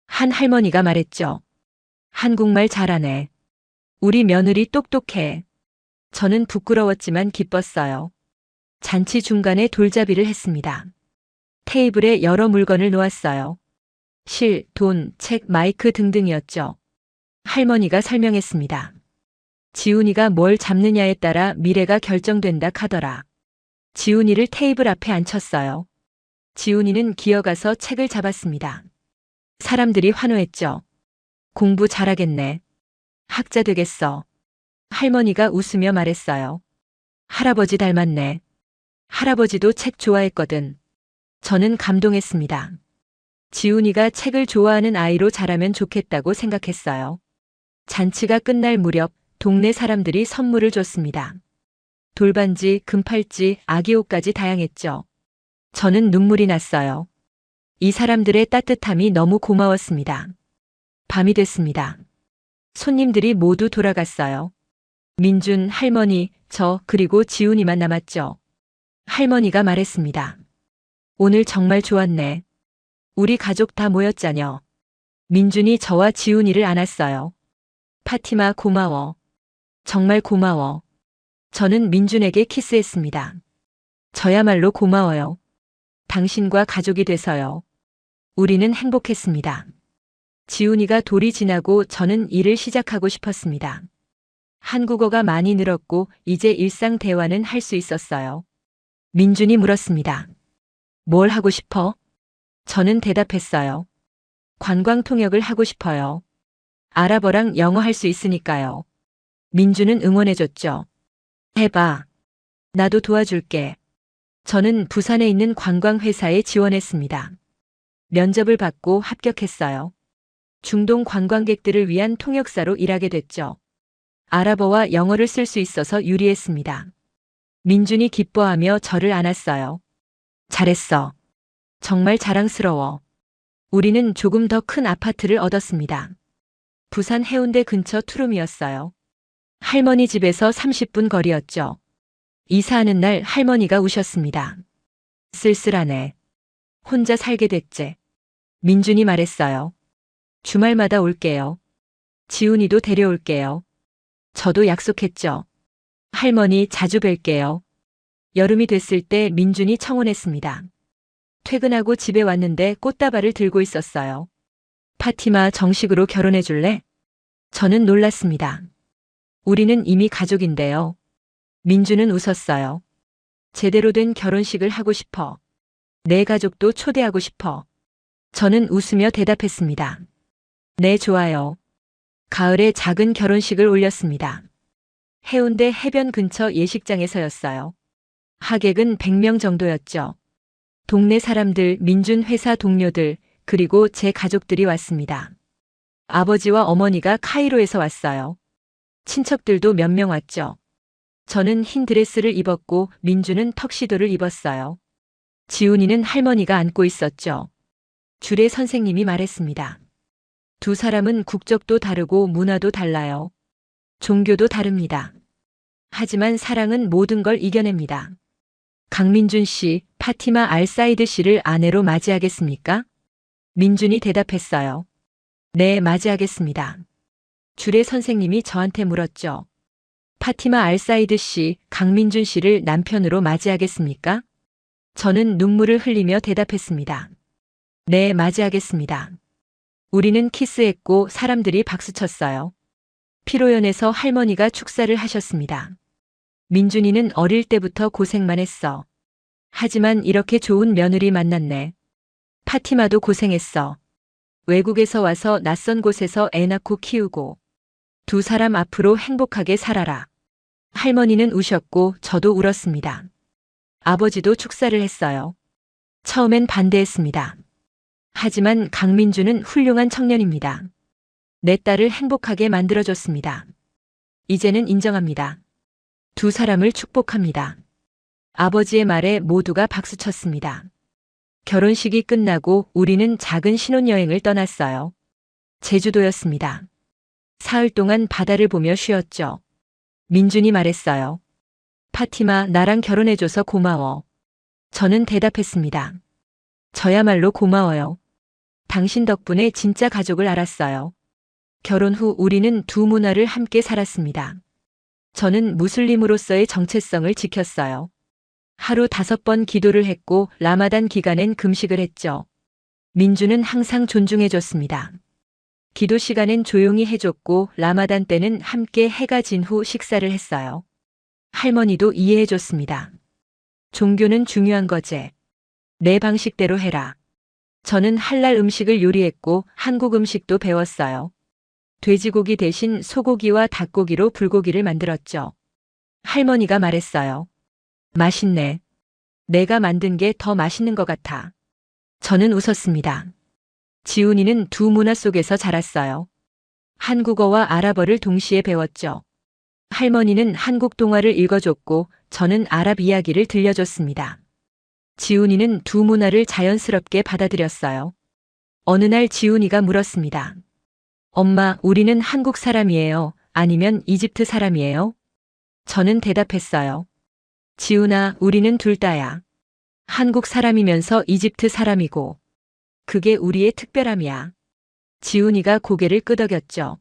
한 할머니가 말했죠. 한국말 잘하네. 우리 며느리 똑똑해. 저는 부끄러웠지만 기뻤어요. 잔치 중간에 돌잡이를 했습니다. 테이블에 여러 물건을 놓았어요. 실, 돈, 책, 마이크 등등이었죠. 할머니가 설명했습니다. 지훈이가 뭘 잡느냐에 따라 미래가 결정된다 카더라. 지훈이를 테이블 앞에 앉혔어요. 지훈이는 기어가서 책을 잡았습니다. 사람들이 환호했죠. 공부 잘하겠네. 학자 되겠어. 할머니가 웃으며 말했어요. 할아버지 닮았네. 할아버지도 책 좋아했거든. 저는 감동했습니다. 지훈이가 책을 좋아하는 아이로 자라면 좋겠다고 생각했어요. 잔치가 끝날 무렵 동네 사람들이 선물을 줬습니다. 돌반지, 금팔찌, 아기 옷까지 다양했죠. 저는 눈물이 났어요. 이 사람들의 따뜻함이 너무 고마웠습니다. 밤이 됐습니다. 손님들이 모두 돌아갔어요. 민준, 할머니, 저 그리고 지훈이만 남았죠. 할머니가 말했습니다. 오늘 정말 좋았네. 우리 가족 다 모였자녀. 민준이 저와 지훈이를 안았어요. 파티마 고마워. 정말 고마워. 저는 민준에게 키스했습니다. 저야말로 고마워요. 당신과 가족이 돼서요. 우리는 행복했습니다. 지훈이가 돌이 지나고 저는 일을 시작하고 싶었습니다. 한국어가 많이 늘었고 이제 일상 대화는 할 수 있었어요. 민준이 물었습니다. 뭘 하고 싶어? 저는 대답했어요. 관광 통역을 하고 싶어요. 아랍어랑 영어 할 수 있으니까요. 민준은 응원해줬죠. 해봐. 나도 도와줄게. 저는 부산에 있는 관광회사에 지원했습니다. 면접을 받고 합격했어요. 중동 관광객들을 위한 통역사로 일하게 됐죠. 아랍어와 영어를 쓸 수 있어서 유리했습니다. 민준이 기뻐하며 저를 안았어요. 잘했어. 정말 자랑스러워. 우리는 조금 더 큰 아파트를 얻었습니다. 부산 해운대 근처 투룸이었어요. 할머니 집에서 30분 거리였죠. 이사하는 날 할머니가 우셨습니다. 쓸쓸하네. 혼자 살게 됐지. 민준이 말했어요. 주말마다 올게요. 지훈이도 데려올게요. 저도 약속했죠. 할머니 자주 뵐게요. 여름이 됐을 때 민준이 청혼했습니다. 퇴근하고 집에 왔는데 꽃다발을 들고 있었어요. 파티마 정식으로 결혼해 줄래? 저는 놀랐습니다. 우리는 이미 가족인데요. 민준은 웃었어요. 제대로 된 결혼식을 하고 싶어. 내 가족도 초대하고 싶어. 저는 웃으며 대답했습니다. 네, 좋아요. 가을에 작은 결혼식을 올렸습니다. 해운대 해변 근처 예식장에서였어요. 하객은 100명 정도였죠. 동네 사람들, 민준 회사 동료들, 그리고 제 가족들이 왔습니다. 아버지와 어머니가 카이로에서 왔어요. 친척들도 몇 명 왔죠. 저는 흰 드레스를 입었고 민준은 턱시도를 입었어요. 지훈이는 할머니가 안고 있었죠. 주례 선생님이 말했습니다. 두 사람은 국적도 다르고 문화도 달라요. 종교도 다릅니다. 하지만 사랑은 모든 걸 이겨냅니다. 강민준 씨, 파티마 알사이드 씨를 아내로 맞이하겠습니까? 민준이 대답했어요. 네, 맞이하겠습니다. 주례 선생님이 저한테 물었죠. 파티마 알사이드 씨, 강민준 씨를 남편으로 맞이하겠습니까? 저는 눈물을 흘리며 대답했습니다. 네, 맞이하겠습니다. 우리는 키스했고 사람들이 박수쳤어요. 피로연에서 할머니가 축사를 하셨습니다. 민준이는 어릴 때부터 고생만 했어. 하지만 이렇게 좋은 며느리 만났네. 파티마도 고생했어. 외국에서 와서 낯선 곳에서 애 낳고 키우고. 두 사람 앞으로 행복하게 살아라. 할머니는 우셨고 저도 울었습니다. 아버지도 축사를 했어요. 처음엔 반대했습니다. 하지만 강민준은 훌륭한 청년입니다. 내 딸을 행복하게 만들어줬습니다. 이제는 인정합니다. 두 사람을 축복합니다. 아버지의 말에 모두가 박수쳤습니다. 결혼식이 끝나고 우리는 작은 신혼여행을 떠났어요. 제주도였습니다. 사흘 동안 바다를 보며 쉬었죠. 민준이 말했어요. 파티마, 나랑 결혼해줘서 고마워. 저는 대답했습니다. 저야말로 고마워요. 당신 덕분에 진짜 가족을 알았어요. 결혼 후 우리는 두 문화를 함께 살았습니다. 저는 무슬림으로서의 정체성을 지켰어요. 하루 5번 기도를 했고 라마단 기간엔 금식을 했죠. 민주는 항상 존중해줬습니다. 기도 시간엔 조용히 해줬고 라마단 때는 함께 해가 진 후 식사를 했어요. 할머니도 이해해줬습니다. 종교는 중요한 거지. 내 방식대로 해라. 저는 할랄 음식을 요리했고 한국 음식도 배웠어요. 돼지고기 대신 소고기와 닭고기로 불고기를 만들었죠. 할머니가 말했어요. 맛있네. 내가 만든 게 더 맛있는 것 같아. 저는 웃었습니다. 지훈이는 두 문화 속에서 자랐어요. 한국어와 아랍어를 동시에 배웠죠. 할머니는 한국 동화를 읽어줬고 저는 아랍 이야기를 들려줬습니다. 지훈이는 두 문화를 자연스럽게 받아들였어요. 어느 날 지훈이가 물었습니다. 엄마, 우리는 한국 사람이에요? 아니면 이집트 사람이에요? 저는 대답했어요. 지훈아, 우리는 둘 다야. 한국 사람이면서 이집트 사람이고. 그게 우리의 특별함이야. 지훈이가 고개를 끄덕였죠.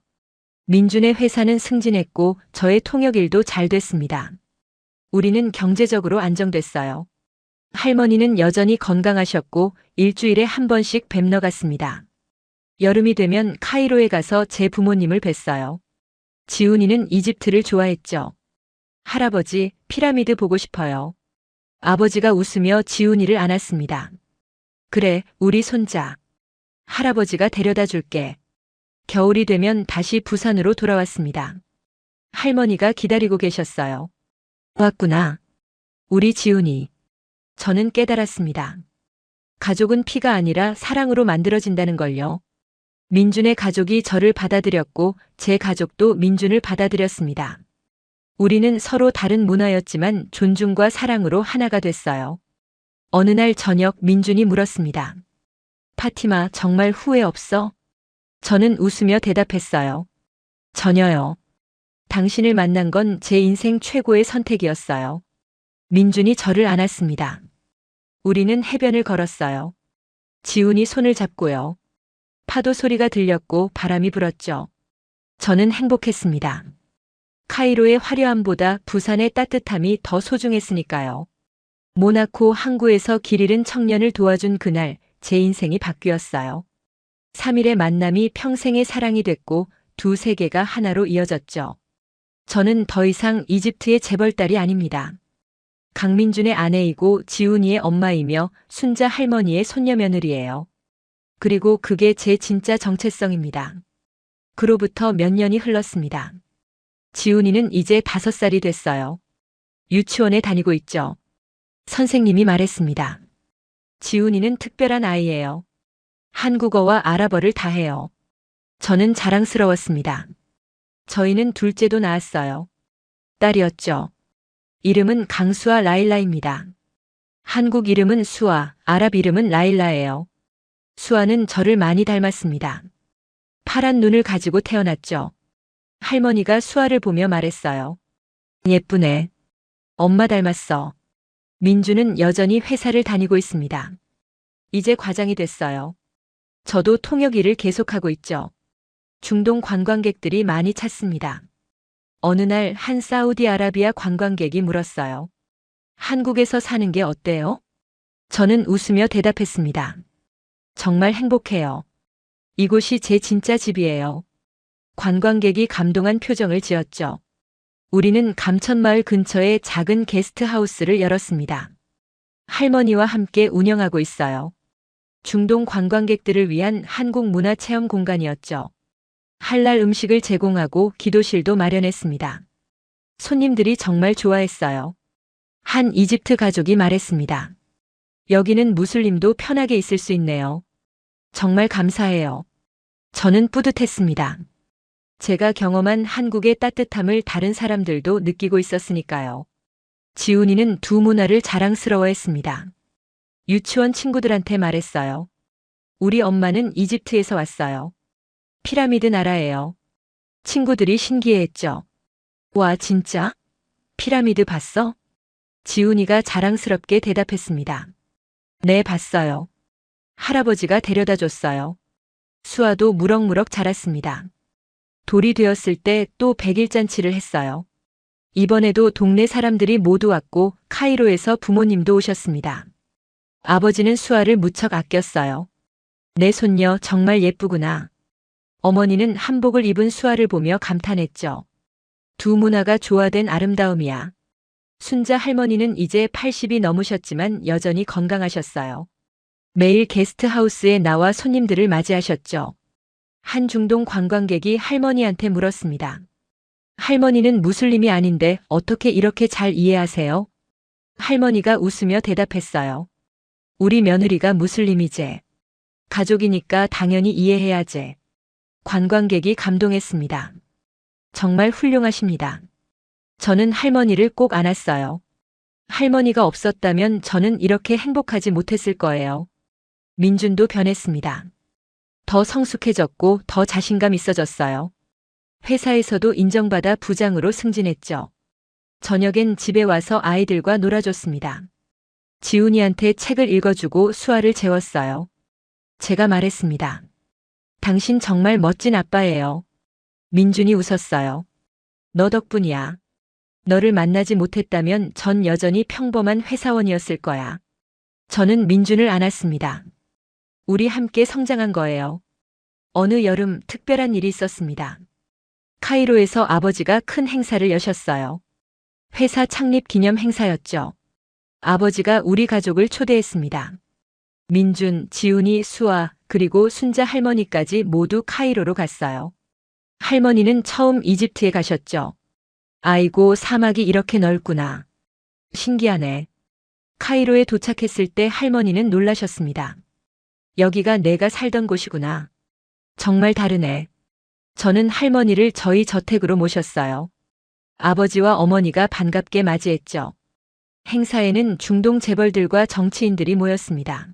민준의 회사는 승진했고 저의 통역 일도 잘 됐습니다. 우리는 경제적으로 안정됐어요. 할머니는 여전히 건강하셨고 일주일에 한 번씩 뵙러 갔습니다. 여름이 되면 카이로에 가서 제 부모님을 뵀어요. 지훈이는 이집트를 좋아했죠. 할아버지, 피라미드 보고 싶어요. 아버지가 웃으며 지훈이를 안았습니다. 그래, 우리 손자. 할아버지가 데려다 줄게. 겨울이 되면 다시 부산으로 돌아왔습니다. 할머니가 기다리고 계셨어요. 왔구나. 우리 지훈이. 저는 깨달았습니다. 가족은 피가 아니라 사랑으로 만들어진다는 걸요. 민준의 가족이 저를 받아들였고 제 가족도 민준을 받아들였습니다. 우리는 서로 다른 문화였지만 존중과 사랑으로 하나가 됐어요. 어느 날 저녁 민준이 물었습니다. 파티마, 정말 후회 없어? 저는 웃으며 대답했어요. 전혀요. 당신을 만난 건 제 인생 최고의 선택이었어요. 민준이 저를 안았습니다. 우리는 해변을 걸었어요. 지훈이 손을 잡고요. 파도 소리가 들렸고 바람이 불었죠. 저는 행복했습니다. 카이로의 화려함보다 부산의 따뜻함이 더 소중했으니까요. 모나코 항구에서 길 잃은 청년을 도와준 그날 제 인생이 바뀌었어요. 3일의 만남이 평생의 사랑이 됐고 두 세계가 하나로 이어졌죠. 저는 더 이상 이집트의 재벌딸이 아닙니다. 강민준의 아내이고 지훈이의 엄마이며 순자 할머니의 손녀며느리예요. 그리고 그게 제 진짜 정체성입니다. 그로부터 몇 년이 흘렀습니다. 지훈이는 이제 5살이 됐어요. 유치원에 다니고 있죠. 선생님이 말했습니다. 지훈이는 특별한 아이예요. 한국어와 아랍어를 다 해요. 저는 자랑스러웠습니다. 저희는 둘째도 낳았어요. 딸이었죠. 이름은 강수아 라일라입니다. 한국 이름은 수아, 아랍 이름은 라일라예요. 수아는 저를 많이 닮았습니다. 파란 눈을 가지고 태어났죠. 할머니가 수아를 보며 말했어요. 예쁘네. 엄마 닮았어. 민주는 여전히 회사를 다니고 있습니다. 이제 과장이 됐어요. 저도 통역 일을 계속하고 있죠. 중동 관광객들이 많이 찾습니다. 어느 날 한 사우디아라비아 관광객이 물었어요. 한국에서 사는 게 어때요? 저는 웃으며 대답했습니다. 정말 행복해요. 이곳이 제 진짜 집이에요. 관광객이 감동한 표정을 지었죠. 우리는 감천마을 근처에 작은 게스트하우스를 열었습니다. 할머니와 함께 운영하고 있어요. 중동 관광객들을 위한 한국 문화 체험 공간이었죠. 할랄 음식을 제공하고 기도실도 마련했습니다. 손님들이 정말 좋아했어요. 한 이집트 가족이 말했습니다. 여기는 무슬림도 편하게 있을 수 있네요. 정말 감사해요. 저는 뿌듯했습니다. 제가 경험한 한국의 따뜻함을 다른 사람들도 느끼고 있었으니까요. 지훈이는 두 문화를 자랑스러워했습니다. 유치원 친구들한테 말했어요. 우리 엄마는 이집트에서 왔어요. 피라미드 나라예요. 친구들이 신기해했죠. 와, 진짜? 피라미드 봤어? 지훈이가 자랑스럽게 대답했습니다. 네, 봤어요. 할아버지가 데려다 줬어요. 수아도 무럭무럭 자랐습니다. 돌이 되었을 때 또 100일잔치를 했어요. 이번에도 동네 사람들이 모두 왔고 카이로에서 부모님도 오셨습니다. 아버지는 수아를 무척 아꼈어요. 내 손녀 정말 예쁘구나. 어머니는 한복을 입은 수아를 보며 감탄했죠. 두 문화가 조화된 아름다움이야. 순자 할머니는 이제 80이 넘으셨지만 여전히 건강하셨어요. 매일 게스트하우스에 나와 손님들을 맞이하셨죠. 한 중동 관광객이 할머니한테 물었습니다. 할머니는 무슬림이 아닌데 어떻게 이렇게 잘 이해하세요? 할머니가 웃으며 대답했어요. 우리 며느리가 무슬림이제. 가족이니까 당연히 이해해야제. 관광객이 감동했습니다. 정말 훌륭하십니다. 저는 할머니를 꼭 안았어요. 할머니가 없었다면 저는 이렇게 행복하지 못했을 거예요. 민준도 변했습니다. 더 성숙해졌고 더 자신감 있어졌어요. 회사에서도 인정받아 부장으로 승진했죠. 저녁엔 집에 와서 아이들과 놀아줬습니다. 지훈이한테 책을 읽어주고 수아를 재웠어요. 제가 말했습니다. 당신 정말 멋진 아빠예요. 민준이 웃었어요. 너 덕분이야. 너를 만나지 못했다면 전 여전히 평범한 회사원이었을 거야. 저는 민준을 안았습니다. 우리 함께 성장한 거예요. 어느 여름 특별한 일이 있었습니다. 카이로에서 아버지가 큰 행사를 여셨어요. 회사 창립 기념 행사였죠. 아버지가 우리 가족을 초대했습니다. 민준, 지훈이, 수아, 그리고 순자 할머니까지 모두 카이로로 갔어요. 할머니는 처음 이집트에 가셨죠. 아이고, 사막이 이렇게 넓구나. 신기하네. 카이로에 도착했을 때 할머니는 놀라셨습니다. 여기가 내가 살던 곳이구나. 정말 다르네. 저는 할머니를 저희 저택으로 모셨어요. 아버지와 어머니가 반갑게 맞이했죠. 행사에는 중동 재벌들과 정치인들이 모였습니다.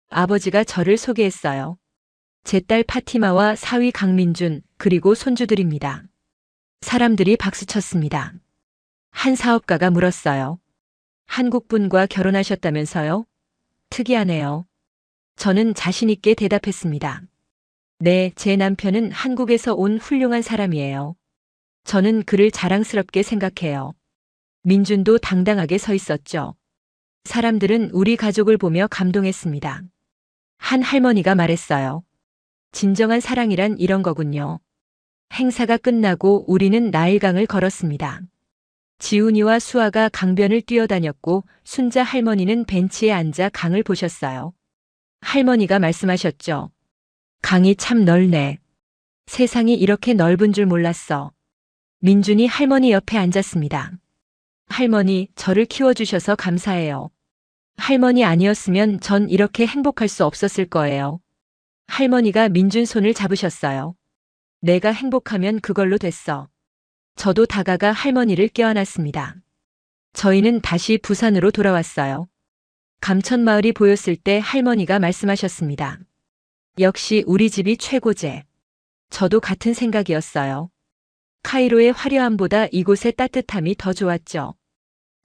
아버지가 저를 소개했어요. 제 딸 파티마와 사위 강민준, 그리고 손주들입니다. 사람들이 박수쳤습니다. 한 사업가가 물었어요. 한국 분과 결혼하셨다면서요? 특이하네요. 저는 자신 있게 대답했습니다. 네, 제 남편은 한국에서 온 훌륭한 사람이에요. 저는 그를 자랑스럽게 생각해요. 민준도 당당하게 서 있었죠. 사람들은 우리 가족을 보며 감동했습니다. 한 할머니가 말했어요. 진정한 사랑이란 이런 거군요. 행사가 끝나고 우리는 나일강을 걸었습니다. 지훈이와 수아가 강변을 뛰어다녔고 순자 할머니는 벤치에 앉아 강을 보셨어요. 할머니가 말씀하셨죠. 강이 참 넓네. 세상이 이렇게 넓은 줄 몰랐어. 민준이 할머니 옆에 앉았습니다. 할머니, 저를 키워주셔서 감사해요. 할머니 아니었으면 전 이렇게 행복할 수 없었을 거예요. 할머니가 민준 손을 잡으셨어요. 내가 행복하면 그걸로 됐어. 저도 다가가 할머니를 껴안았습니다. 저희는 다시 부산으로 돌아왔어요. 감천마을이 보였을 때 할머니가 말씀하셨습니다. 역시 우리 집이 최고제. 저도 같은 생각이었어요. 카이로의 화려함보다 이곳의 따뜻함이 더 좋았죠.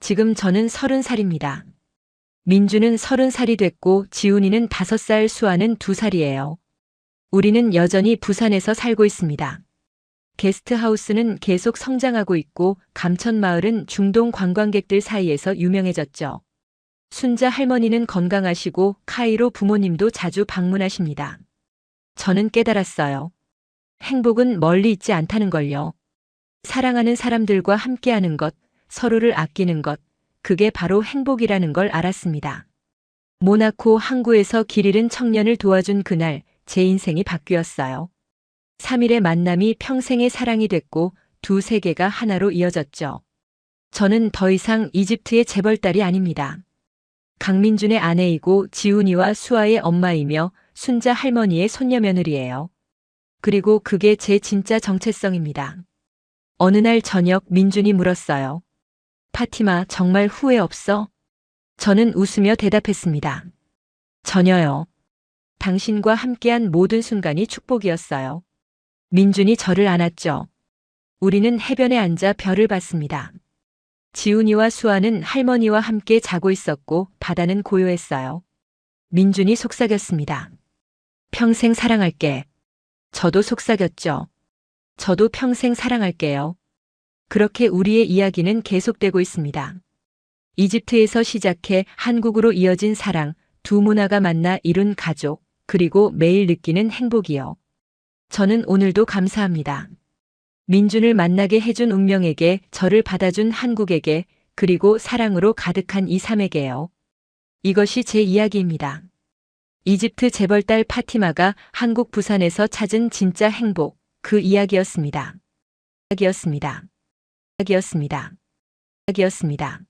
지금 저는 30살입니다. 민주는 30살이 됐고 지훈이는 5살, 수아는 2살이에요. 우리는 여전히 부산에서 살고 있습니다. 게스트하우스는 계속 성장하고 있고 감천마을은 중동 관광객들 사이에서 유명해졌죠. 순자 할머니는 건강하시고 카이로 부모님도 자주 방문하십니다. 저는 깨달았어요. 행복은 멀리 있지 않다는 걸요. 사랑하는 사람들과 함께하는 것, 서로를 아끼는 것, 그게 바로 행복이라는 걸 알았습니다. 모나코 항구에서 길 잃은 청년을 도와준 그날 제 인생이 바뀌었어요. 3일의 만남이 평생의 사랑이 됐고 두 세계가 하나로 이어졌죠. 저는 더 이상 이집트의 재벌딸이 아닙니다. 강민준의 아내이고 지훈이와 수아의 엄마이며 순자 할머니의 손녀며느리예요. 그리고 그게 제 진짜 정체성입니다. 어느 날 저녁 민준이 물었어요. 파티마, 정말 후회 없어? 저는 웃으며 대답했습니다. 전혀요. 당신과 함께한 모든 순간이 축복이었어요. 민준이 저를 안았죠. 우리는 해변에 앉아 별을 봤습니다. 지훈이와 수아는 할머니와 함께 자고 있었고 바다는 고요했어요. 민준이 속삭였습니다. 평생 사랑할게. 저도 속삭였죠. 저도 평생 사랑할게요. 그렇게 우리의 이야기는 계속되고 있습니다. 이집트에서 시작해 한국으로 이어진 사랑, 두 문화가 만나 이룬 가족, 그리고 매일 느끼는 행복이요. 저는 오늘도 감사합니다. 민준을 만나게 해준 운명에게, 저를 받아준 한국에게, 그리고 사랑으로 가득한 이 삶에게요. 이것이 제 이야기입니다. 이집트 재벌딸 파티마가 한국 부산에서 찾은 진짜 행복, 그 이야기였습니다. 이야기였습니다. 이야기였습니다. 이야기였습니다.